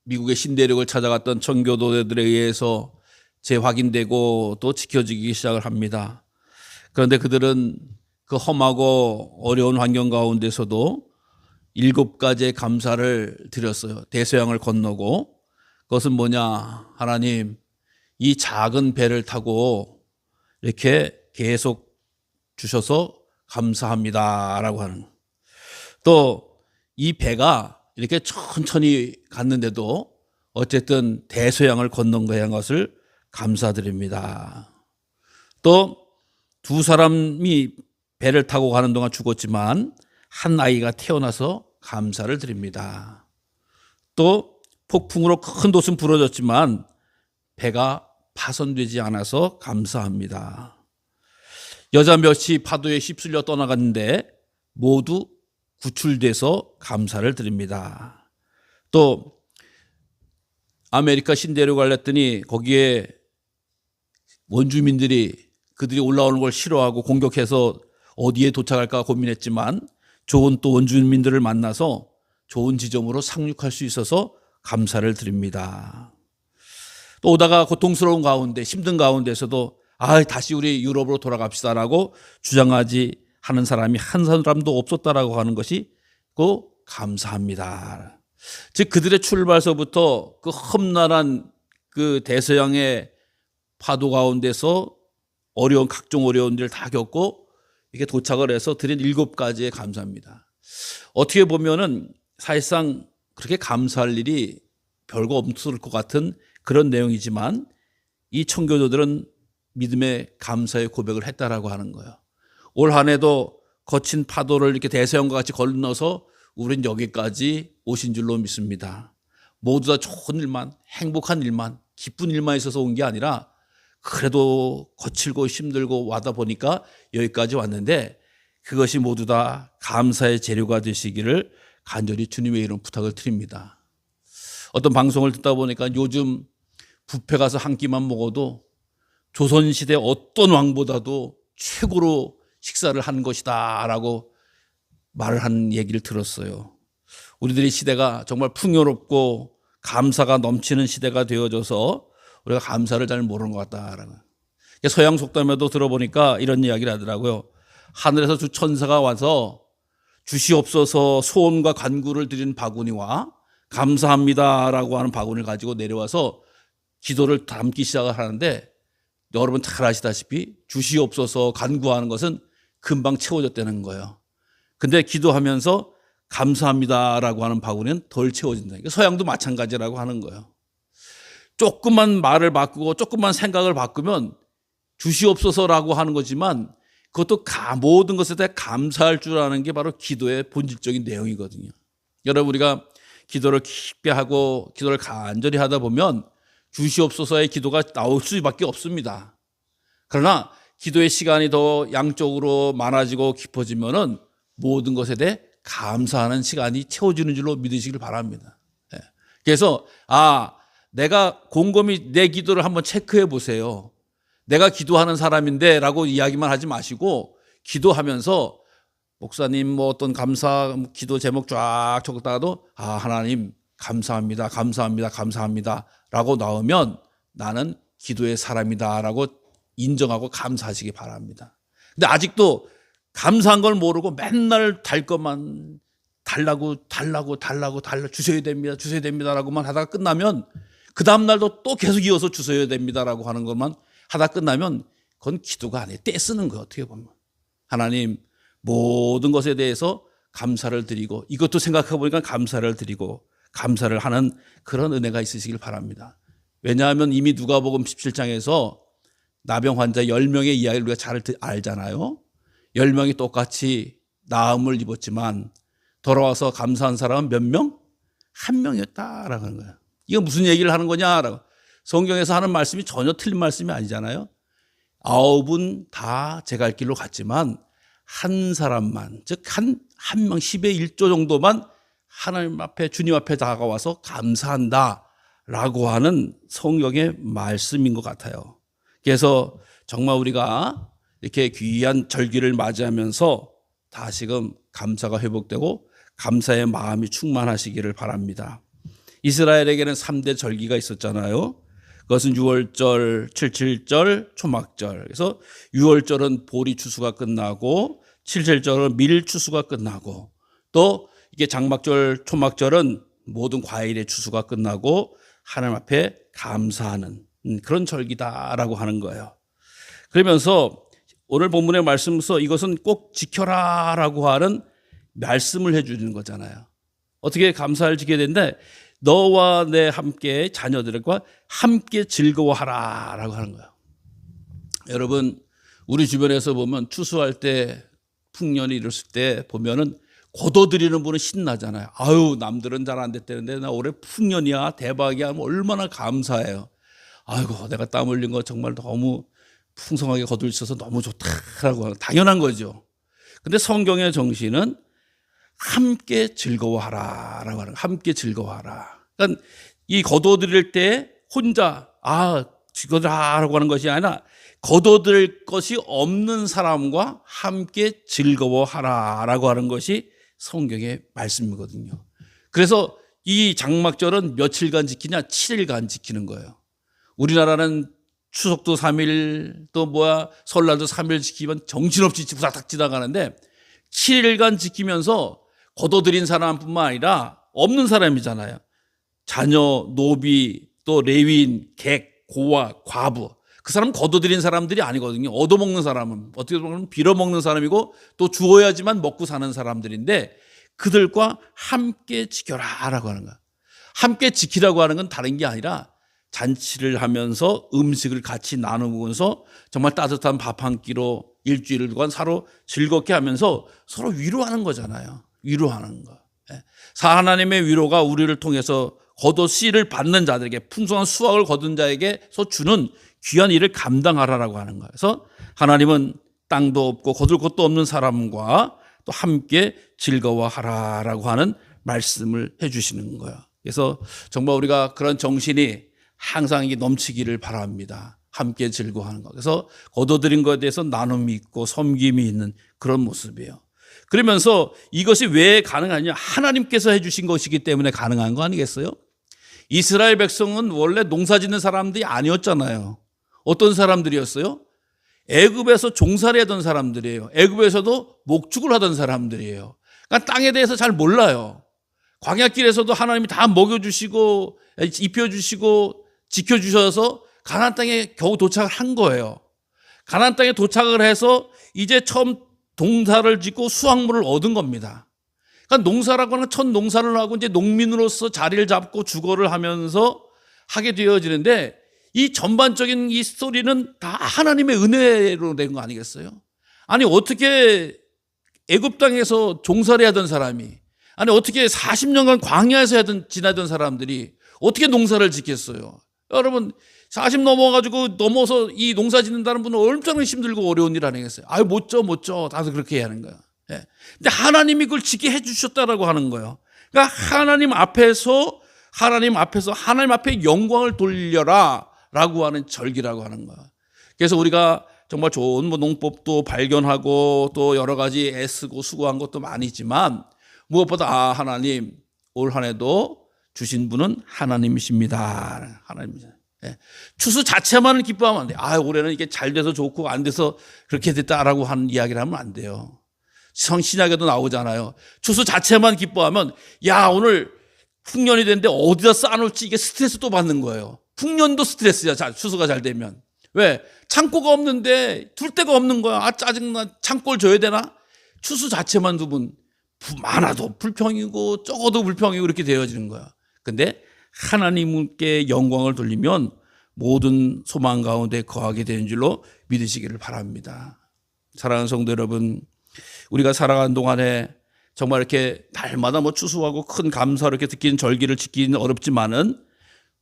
미국의 신대륙을 찾아갔던 청교도들에 의해서 재확인되고 또 지켜지기 시작을 합니다. 그런데 그들은 그 험하고 어려운 환경 가운데서도 7가지의 감사를 드렸어요. 대서양을 건너고. 그것은 뭐냐? 하나님, 이 작은 배를 타고 이렇게 계속 주셔서 감사합니다라고 하는. 또 이 배가 이렇게 천천히 갔는데도 어쨌든 대서양을 건넌 것을 감사드립니다. 또 2사람이 배를 타고 가는 동안 죽었지만 한 아이가 태어나서 감사를 드립니다. 또 폭풍으로 큰 돛은 부러졌지만 배가 파손되지 않아서 감사합니다. 여자 몇이 파도에 휩쓸려 떠나갔는데 모두 구출돼서 감사를 드립니다. 또 아메리카 신대륙 갈랬더니 거기에 원주민들이 그들이 올라오는 걸 싫어하고 공격해서 어디에 도착할까 고민했지만 좋은 또 원주민들을 만나서 좋은 지점으로 상륙할 수 있어서 감사를 드립니다. 또 오다가 고통스러운 가운데 힘든 가운데서도 다시 우리 유럽으로 돌아갑시다라고 주장하지 하는 사람이 한 사람도 없었다라고 하는 것이 그 감사합니다. 즉 그들의 출발서부터 그 험난한 그 대서양의 파도 가운데서 각종 어려운 일을 다 겪고 이렇게 도착을 해서 드린 7가지의 감사입니다. 어떻게 보면은 사실상 그렇게 감사할 일이 별거 없을 것 같은 그런 내용이지만 이 청교도들은 믿음의 감사의 고백을 했다라고 하는 거예요. 올 한 해도 거친 파도를 이렇게 대서양과 같이 건너서 우린 여기까지 오신 줄로 믿습니다. 모두 다 좋은 일만, 행복한 일만, 기쁜 일만 있어서 온 게 아니라 그래도 거칠고 힘들고 와다 보니까 여기까지 왔는데 그것이 모두 다 감사의 재료가 되시기를 간절히 주님의 이름 부탁을 드립니다. 어떤 방송을 듣다 보니까 요즘 뷔페 가서 한 끼만 먹어도 조선시대 어떤 왕보다도 최고로 식사를 한 것이다 라고 말을 하는 얘기를 들었어요. 우리들의 시대가 정말 풍요롭고 감사가 넘치는 시대가 되어져서 우리가 감사를 잘 모르는 것 같다라는. 서양 속담에도 들어보니까 이런 이야기를 하더라고요. 하늘에서 주 천사가 와서 주시옵소서 소원과 간구를 드린 바구니와 감사합니다라고 하는 바구니를 가지고 내려와서 기도를 담기 시작을 하는데 여러분 잘 아시다시피 주시옵소서 간구하는 것은 금방 채워졌다는 거예요. 근데 기도하면서 감사합니다라고 하는 바구니는 덜 채워진다. 서양도 마찬가지라고 하는 거예요. 조금만 말을 바꾸고 조금만 생각을 바꾸면 주시옵소서라고 하는 거지만 그것도 모든 것에 대해 감사할 줄 아는 게 바로 기도의 본질적인 내용이거든요. 여러분 우리가 기도를 깊게 하고 기도를 간절히 하다 보면 주시옵소서의 기도가 나올 수밖에 없습니다. 그러나 기도의 시간이 더 양쪽으로 많아지고 깊어지면은 모든 것에 대해 감사하는 시간이 채워지는 줄로 믿으시길 바랍니다. 그래서 내가 곰곰이 내 기도를 한번 체크해 보세요. 내가 기도하는 사람인데 라고 이야기만 하지 마시고 기도하면서 목사님 어떤 감사 기도 제목 쫙 적다가도 하나님 감사합니다. 감사합니다. 감사합니다. 라고 나오면 나는 기도의 사람이다 라고 인정하고 감사하시기 바랍니다. 근데 아직도 감사한 걸 모르고 맨날 것만 달라고 주셔야 됩니다 라고만 하다가 끝나면 그 다음날도 또 계속 이어서 주셔야 됩니다라고 하는 것만 하다 끝나면 그건 기도가 아니에요. 떼쓰는 거예요. 어떻게 보면. 하나님 모든 것에 대해서 감사를 드리고 이것도 생각해 보니까 감사를 드리고 감사를 하는 그런 은혜가 있으시길 바랍니다. 왜냐하면 이미 누가복음 17장에서 나병 환자 10명의 이야기를 우리가 잘 알잖아요. 10명이 똑같이 나음을 입었지만 돌아와서 감사한 사람은 몇 명? 1명이었다라고 하는 거예요. 이거 무슨 얘기를 하는 거냐라고. 성경에서 하는 말씀이 전혀 틀린 말씀이 아니잖아요. 9은 다 제 갈 길로 갔지만 한 사람만, 즉 한 명 10의 1조 정도만 하나님 앞에 주님 앞에 다가와서 감사한다라고 하는 성경의 말씀인 것 같아요. 그래서 정말 우리가 이렇게 귀한 절기를 맞이하면서 다시금 감사가 회복되고 감사의 마음이 충만하시기를 바랍니다. 이스라엘에게는 3대 절기가 있었잖아요. 그것은 6월절, 77절, 초막절. 그래서 6월절은 보리 추수가 끝나고 77절은 밀 추수가 끝나고 또 이게 장막절, 초막절은 모든 과일의 추수가 끝나고 하나님 앞에 감사하는 그런 절기다라고 하는 거예요. 그러면서 오늘 본문의 말씀에서 이것은 꼭 지켜라라고 하는 말씀을 해주는 거잖아요. 어떻게 감사를 지켜야 되는데 너와 내 함께 자녀들과 함께 즐거워하라라고 하는 거예요. 여러분 우리 주변에서 보면 추수할 때 풍년이 이랬을 때 보면은 거둬들이는 분은 신나잖아요. 아유 남들은 잘 안 됐다는데 나 올해 풍년이야 대박이야 하면 얼마나 감사해요. 아이고 내가 땀 흘린 거 정말 너무 풍성하게 거둘 수 있어서 너무 좋다라고 하는 당연한 거죠. 근데 성경의 정신은 함께 즐거워하라라고 하는 거예요. 함께 즐거워하라. 그러니까 이 거둬들일 때 혼자 즐거워하라고 하는 것이 아니라 거둬들 것이 없는 사람과 함께 즐거워하라라고 하는 것이 성경의 말씀이거든요. 그래서 이 장막절은 며칠간 지키냐? 7일간 지키는 거예요. 우리나라는 추석도 3일 또 설날도 3일 지키면 정신없이 부닥닥 지나가는데 7일간 지키면서 거둬들인 사람뿐만 아니라 없는 사람이잖아요. 자녀, 노비, 또 레위인, 객, 고아, 과부 그 사람 거둬들인 사람들이 아니거든요. 얻어먹는 사람은 어떻게 보면 빌어먹는 사람이고 또 주어야지만 먹고 사는 사람들인데 그들과 함께 지켜라라고 하는 거야. 함께 지키라고 하는 건 다른 게 아니라 잔치를 하면서 음식을 같이 나누면서 정말 따뜻한 밥 한 끼로 일주일 동안 서로 즐겁게 하면서 서로 위로하는 거잖아요. 위로하는 거. 하나님의 위로가 우리를 통해서 거둬 씨를 받는 자들에게 풍성한 수확을 거둔 자에게서 주는 귀한 일을 감당하라라고 하는 거예요. 그래서 하나님은 땅도 없고 거둘 것도 없는 사람과 또 함께 즐거워하라라고 하는 말씀을 해주시는 거예요. 그래서 정말 우리가 그런 정신이 항상 이게 넘치기를 바랍니다. 함께 즐거워하는 것. 그래서 거둬들인 것에 대해서 나눔이 있고 섬김이 있는 그런 모습이에요. 그러면서 이것이 왜 가능하냐? 하나님께서 해주신 것이기 때문에 가능한 거 아니겠어요? 이스라엘 백성은 원래 농사 짓는 사람들이 아니었잖아요. 어떤 사람들이었어요? 애굽에서 종살이 하던 사람들이에요. 애굽에서도 목축을 하던 사람들이에요. 그러니까 땅에 대해서 잘 몰라요. 광야길에서도 하나님이 다 먹여주시고 입혀주시고 지켜주셔서 가나안 땅에 겨우 도착을 한 거예요. 가나안 땅에 도착을 해서 이제 처음 농사를 짓고 수확물을 얻은 겁니다. 그러니까 농사라고 하는 첫 농사를 하고 이제 농민으로서 자리를 잡고 주거를 하면서 하게 되어지는데 이 전반적인 이 스토리는 다 하나님의 은혜로 된 거 아니겠어요? 아니 어떻게 애굽 땅에서 종살이 하던 사람이 아니 어떻게 40년간 광야에서 지나던 사람들이 어떻게 농사를 짓겠어요? 여러분 40 넘어서 이 농사 짓는다는 분은 엄청나게 힘들고 어려운 일 아니겠어요? 못 져. 다들 그렇게 해야 하는 거예요. 근데 하나님이 그걸 짓게 해주셨다라고 하는 거예요. 그러니까 하나님 앞에 영광을 돌려라 라고 하는 절기라고 하는 거예요. 그래서 우리가 정말 좋은 농법도 발견하고 또 여러 가지 애쓰고 수고한 것도 많이지만 무엇보다 하나님 올 한 해도 주신 분은 하나님이십니다. 하나님이십니다. 추수 자체만을 기뻐하면 안 돼요. 올해는 이게 잘 돼서 좋고 안 돼서 그렇게 됐다라고 하는 이야기를 하면 안 돼요. 신약에도 나오잖아요. 추수 자체만 기뻐하면 오늘 풍년이 됐는데 어디다 쌓아놓을지 이게 스트레스 또 받는 거예요. 풍년도 스트레스야. 추수가 잘 되면. 왜? 창고가 없는데 둘 데가 없는 거야. 짜증나. 창고를 줘야 되나? 추수 자체만 두면 많아도 불평이고 적어도 불평이고 이렇게 되어지는 거야. 근데 하나님께 영광을 돌리면 모든 소망 가운데 거하게 되는 줄로 믿으시기를 바랍니다. 사랑하는 성도 여러분, 우리가 살아가는 동안에 정말 이렇게 달마다 추수하고 큰 감사를 이렇게 느끼는 절기를 지키기는 어렵지만은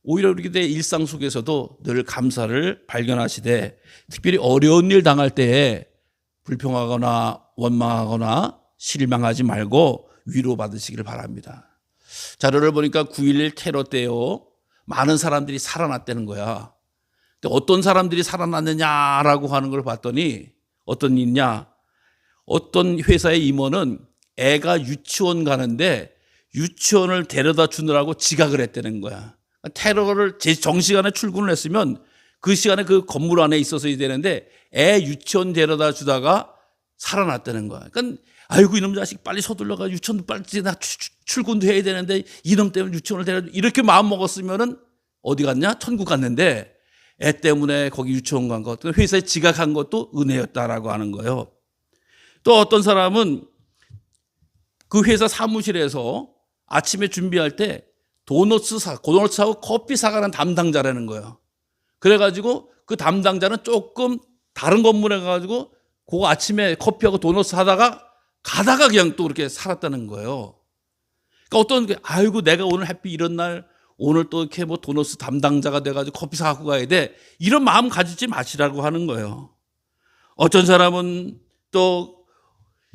오히려 우리의 일상 속에서도 늘 감사를 발견하시되 특별히 어려운 일 당할 때에 불평하거나 원망하거나 실망하지 말고 위로받으시기를 바랍니다. 자료를 보니까 9.11 테러 때요 많은 사람들이 살아났다는 거야. 근데 어떤 사람들이 살아났느냐라고 하는 걸 봤더니 어떤 일이냐? 어떤 회사의 임원은 애가 유치원 가는데 유치원을 데려다 주느라고 지각을 했다는 거야. 테러를 제 정시간에 출근을 했으면 그 시간에 그 건물 안에 있었어야 되는데 애 유치원 데려다 주다가 살아났다는 거야. 그러니까 아이고 이놈 자식 빨리 서둘러가 유치원도 빨리 나 출근도 해야 되는데 이놈 때문에 유치원을 데려다 이렇게 마음 먹었으면은 어디 갔냐? 천국 갔는데 애 때문에 거기 유치원 간 것, 회사에 지각한 것도 은혜였다라고 하는 거예요. 또 어떤 사람은 그 회사 사무실에서 아침에 준비할 때 도넛하고 커피 사가는 담당자라는 거예요. 그래가지고 그 담당자는 조금 다른 건물에 가가지고 그 아침에 커피하고 도넛 하다가 가다가 그냥 또 그렇게 살았다는 거예요. 그러니까 어떤 아이고 내가 오늘 햇빛 이런 날 오늘 또 이렇게 뭐 도넛 담당자가 돼가지고 커피 사갖고 가야 돼 이런 마음 가지지 마시라고 하는 거예요. 어떤 사람은 또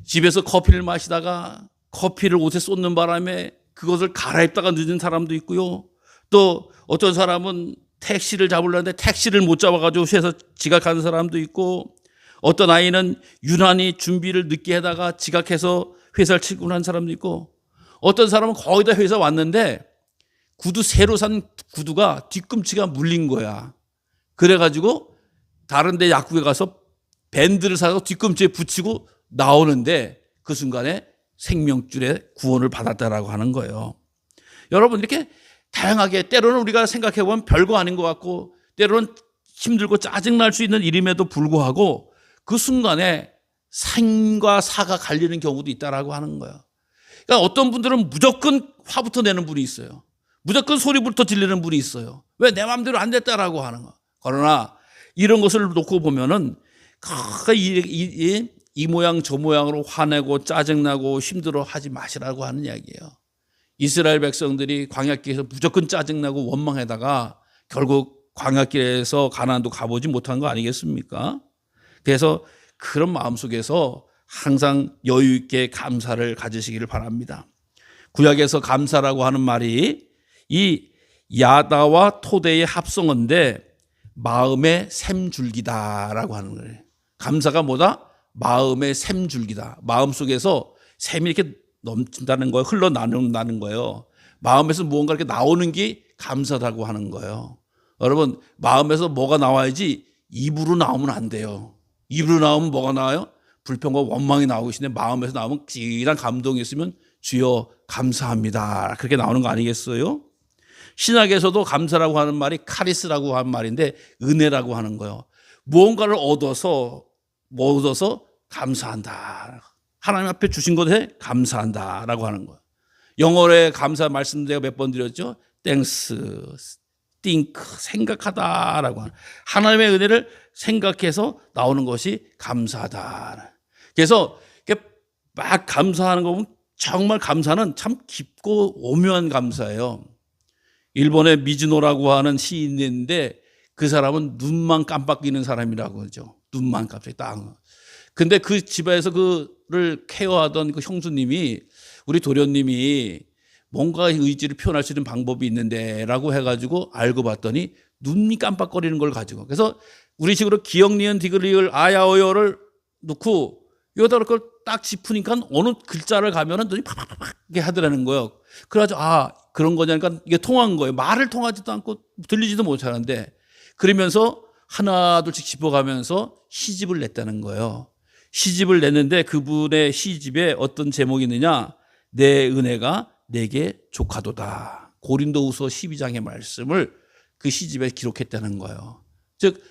집에서 커피를 마시다가 커피를 옷에 쏟는 바람에 그것을 갈아입다가 늦은 사람도 있고요. 또 어떤 사람은 택시를 잡으려는데 택시를 못 잡아가지고 회사 지각하는 사람도 있고, 어떤 아이는 유난히 준비를 늦게 하다가 지각해서 회사를 출근한 사람도 있고, 어떤 사람은 거의 다 회사 왔는데 새로 산 구두가 뒤꿈치가 물린 거야. 그래가지고 다른 데 약국에 가서 밴드를 사서 뒤꿈치에 붙이고 나오는데 그 순간에 생명줄에 구원을 받았다라고 하는 거예요. 여러분, 이렇게 다양하게 때로는 우리가 생각해 보면 별거 아닌 것 같고 때로는 힘들고 짜증날 수 있는 일임에도 불구하고 그 순간에 생과 사가 갈리는 경우도 있다라고 하는 거예요. 그러니까 어떤 분들은 무조건 화부터 내는 분이 있어요. 무조건 소리부터 질리는 분이 있어요. 왜 내 마음대로 안 됐다라고 하는 거. 그러나 이런 것을 놓고 보면은 이 모양 저 모양으로 화내고 짜증나고 힘들어 하지 마시라고 하는 이야기예요. 이스라엘 백성들이 광야길에서 무조건 짜증나고 원망하다가 결국 광야길에서 가나안도 가보지 못한 거 아니겠습니까? 그래서 그런 마음속에서 항상 여유 있게 감사를 가지시기를 바랍니다. 구약에서 감사라고 하는 말이 이 야다와 토대의 합성어인데 마음의 샘줄기다라고 하는 거예요. 감사가 뭐다? 마음의 샘줄기다. 마음속에서 샘이 이렇게 넘친다는 거예요. 흘러나오는 거예요. 마음에서 무언가 이렇게 나오는 게 감사라고 하는 거예요. 여러분, 마음에서 뭐가 나와야지 입으로 나오면 안 돼요. 입으로 나오면 뭐가 나와요? 불평과 원망이 나오고 있는데 마음에서 나오면 진한 감동이 있으면 주여 감사합니다. 그렇게 나오는 거 아니겠어요? 신약에서도 감사라고 하는 말이 카리스라고 하는 말인데 은혜라고 하는 거예요. 무언가를 얻어서 감사한다. 하나님 앞에 주신 것에 감사한다라고 하는 거예요. 영어의 감사 말씀 제가 몇 번 드렸죠. 땡스, think, 생각하다라고 하는, 하나님의 은혜를 생각해서 나오는 것이 감사하다. 그래서 막 감사하는 거 보면 정말 감사는 참 깊고 오묘한 감사예요. 일본의 미즈노라고 하는 시인인데 그 사람은 눈만 깜빡이는 사람이라고 하죠. 눈만 깜빡이 딱. 근데 그 집에서 그를 케어하던 그 형수님이, 우리 도련님이 뭔가 의지를 표현할 수 있는 방법이 있는데 라고 해가지고 알고 봤더니 눈이 깜빡거리는 걸 가지고, 그래서 우리 식으로 기역, 니은, 디귿, 리을, 아야, 어여를 넣고 여기다 그걸 딱 짚으니까 어느 글자를 가면은 눈이 팍팍팍 하더라는 거예요. 그래가지고 그런 거냐니까 이게 통한 거예요. 말을 통하지도 않고 들리지도 못하는데, 그러면서 하나 둘씩 짚어가면서 시집을 냈다는 거예요. 시집을 냈는데 그분의 시집에 어떤 제목이 있느냐, 내 은혜가 내게 조카도다. 고린도후서 12장의 말씀을 그 시집에 기록했다는 거예요. 즉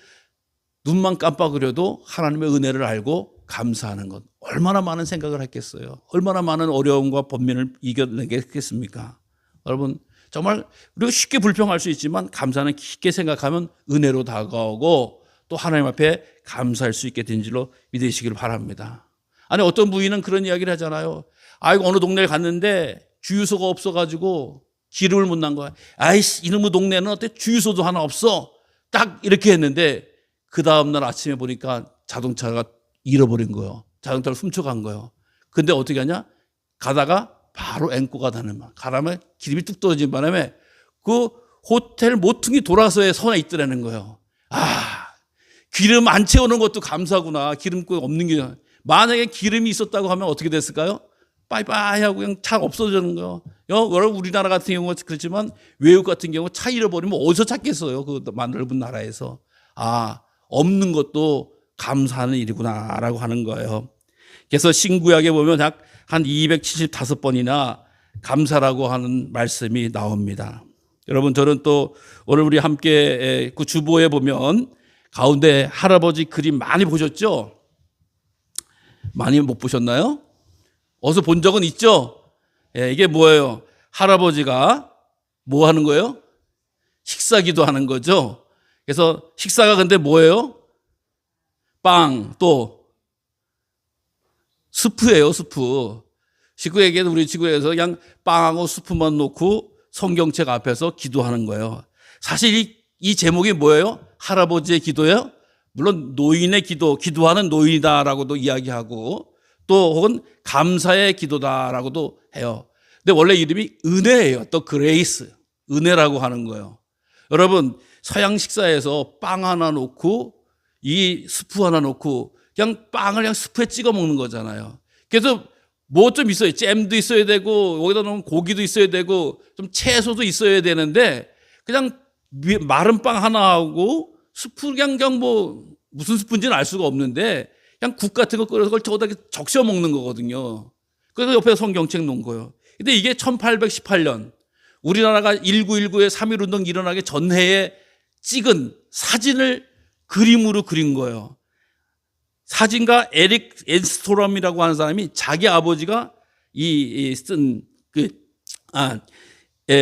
눈만 깜빡거려도 하나님의 은혜를 알고 감사하는 것, 얼마나 많은 생각을 했겠어요. 얼마나 많은 어려움과 번민을 이겨내겠습니까? 여러분, 정말 우리가 쉽게 불평할 수 있지만 감사는 깊게 생각하면 은혜로 다가오고 또 하나님 앞에 감사할 수 있게 된 줄로 믿으시길 바랍니다. 아니, 어떤 부인은 그런 이야기를 하잖아요. 아이고, 어느 동네에 갔는데 주유소가 없어가지고 기름을 못 난 거야. 아이씨, 이놈의 동네는 어때? 주유소도 하나 없어. 딱 이렇게 했는데 그 다음날 아침에 보니까 자동차가 잃어버린 거예요. 자동차를 훔쳐간 거예요. 근데 어떻게 하냐? 가다가 바로 앵꼬가 다는 말. 가라면 기름이 뚝 떨어진 바람에 그 호텔 모퉁이 돌아서에 서에 있더라는 거예요. 기름 안 채우는 것도 감사구나. 기름 없는 게. 만약에 기름이 있었다고 하면 어떻게 됐을까요? 빠이빠이 하고 그냥 차 없어지는 거예요. 여러분 우리나라 같은 경우는 그렇지만 외국 같은 경우 차 잃어버리면 어디서 찾겠어요? 그 넓은 나라에서. 아, 없는 것도 감사하는 일이구나라고 하는 거예요. 그래서 신구약에 보면 약 한 275번이나 감사라고 하는 말씀이 나옵니다. 여러분 저는 또 오늘 우리 함께 그 주보에 보면 가운데 할아버지 그림 많이 보셨죠? 많이 못 보셨나요? 어디서 본 적은 있죠? 이게 뭐예요? 할아버지가 뭐 하는 거예요? 식사기도 하는 거죠. 그래서 식사가 근데 뭐예요? 빵, 또 스프예요, 스프. 지구에게는 우리 지구에서 그냥 빵하고 스프만 놓고 성경책 앞에서 기도하는 거예요. 사실 이 제목이 뭐예요? 할아버지의 기도예요? 물론 노인의 기도, 기도하는 노인이다라고도 이야기하고 또 혹은 감사의 기도다라고도 해요. 근데 원래 이름이 은혜예요. 또 그레이스, 은혜라고 하는 거예요. 여러분 서양 식사에서 빵 하나 놓고 이 스프 하나 놓고 그냥 빵을 그냥 스프에 찍어 먹는 거잖아요. 그래서 뭐 좀 있어요. 잼도 있어야 되고 여기다 놓으면 고기도 있어야 되고 좀 채소도 있어야 되는데 그냥 마른 빵 하나하고 스프 그냥 뭐 무슨 스프인지는 알 수가 없는데 그냥 국 같은 거 끓여서 그걸 저기다 적셔 먹는 거거든요. 그래서 옆에 성경책 놓은 거예요. 근데 이게 1818년 우리나라가 1919의 3.1운동 일어나기 전해에 찍은 사진을 그림으로 그린 거예요. 사진가 에릭 엔스트롬이라고 하는 사람이 자기 아버지가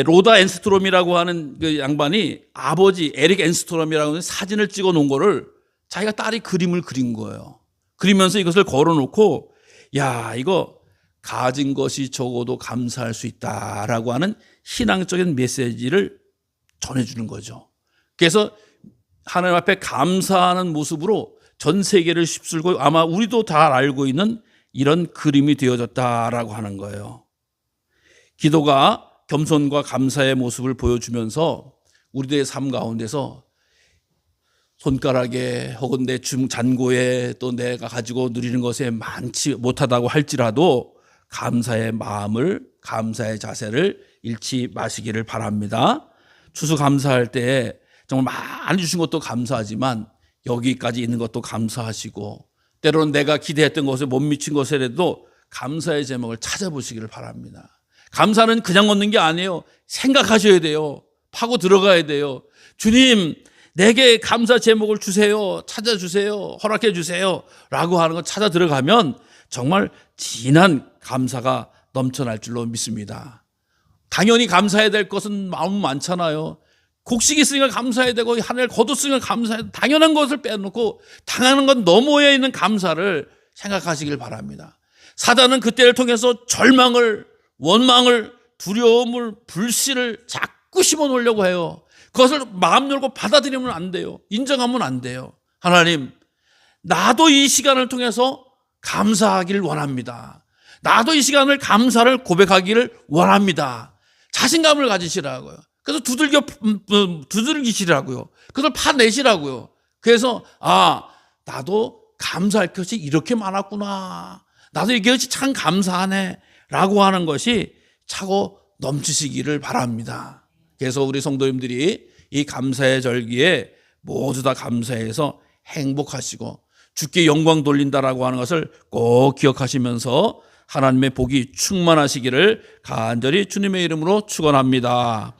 로다 엔스트롬이라고 하는 그 양반이 아버지 에릭 엔스트롬이라고 하는 사진을 찍어 놓은 거를 자기가 딸이 그림을 그린 거예요. 그리면서 이것을 걸어 놓고 야, 이거 가진 것이 적어도 감사할 수 있다라고 하는 신앙적인 메시지를 전해주는 거죠. 그래서 하나님 앞에 감사하는 모습으로 전 세계를 휩쓸고 아마 우리도 다 알고 있는 이런 그림이 되어졌다라고 하는 거예요. 기도가 겸손과 감사의 모습을 보여주면서 우리들의 삶 가운데서 손가락에 혹은 내 잔고에 또 내가 가지고 누리는 것에 많지 못하다고 할지라도 감사의 마음을, 감사의 자세를 잃지 마시기를 바랍니다. 추수감사할 때 정말 많이 주신 것도 감사하지만 여기까지 있는 것도 감사하시고 때로는 내가 기대했던 것에 못 미친 것에라도 감사의 제목을 찾아보시기를 바랍니다. 감사는 그냥 얻는 게 아니에요. 생각하셔야 돼요. 파고 들어가야 돼요. 주님, 내게 감사 제목을 주세요. 찾아주세요. 허락해 주세요. 라고 하는 거 찾아 들어가면 정말 진한 감사가 넘쳐날 줄로 믿습니다. 당연히 감사해야 될 것은 마음 많잖아요. 곡식 있으니까 감사해야 되고 하늘 거뒀으니까 감사해야 되고 당연한 것을 빼놓고 당연한 것 너머에 있는 감사를 생각하시길 바랍니다. 사단은 그때를 통해서 절망을, 원망을, 두려움을, 불씨를 자꾸 심어놓으려고 해요. 그것을 마음 열고 받아들이면 안 돼요. 인정하면 안 돼요. 하나님, 나도 이 시간을 통해서 감사하기를 원합니다. 나도 이 시간을 감사를 고백하기를 원합니다. 자신감을 가지시라고요. 그래서 두들기시라고요. 그것을 파내시라고요. 그래서 나도 감사할 것이 이렇게 많았구나. 나도 이것이 참 감사하네. 라고 하는 것이 차고 넘치시기를 바랍니다. 그래서 우리 성도님들이 이 감사의 절기에 모두 다 감사해서 행복하시고 주께 영광 돌린다라고 하는 것을 꼭 기억하시면서 하나님의 복이 충만하시기를 간절히 주님의 이름으로 축원합니다.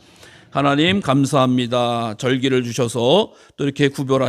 하나님 감사합니다. 절기를 주셔서 또 이렇게 구별하시고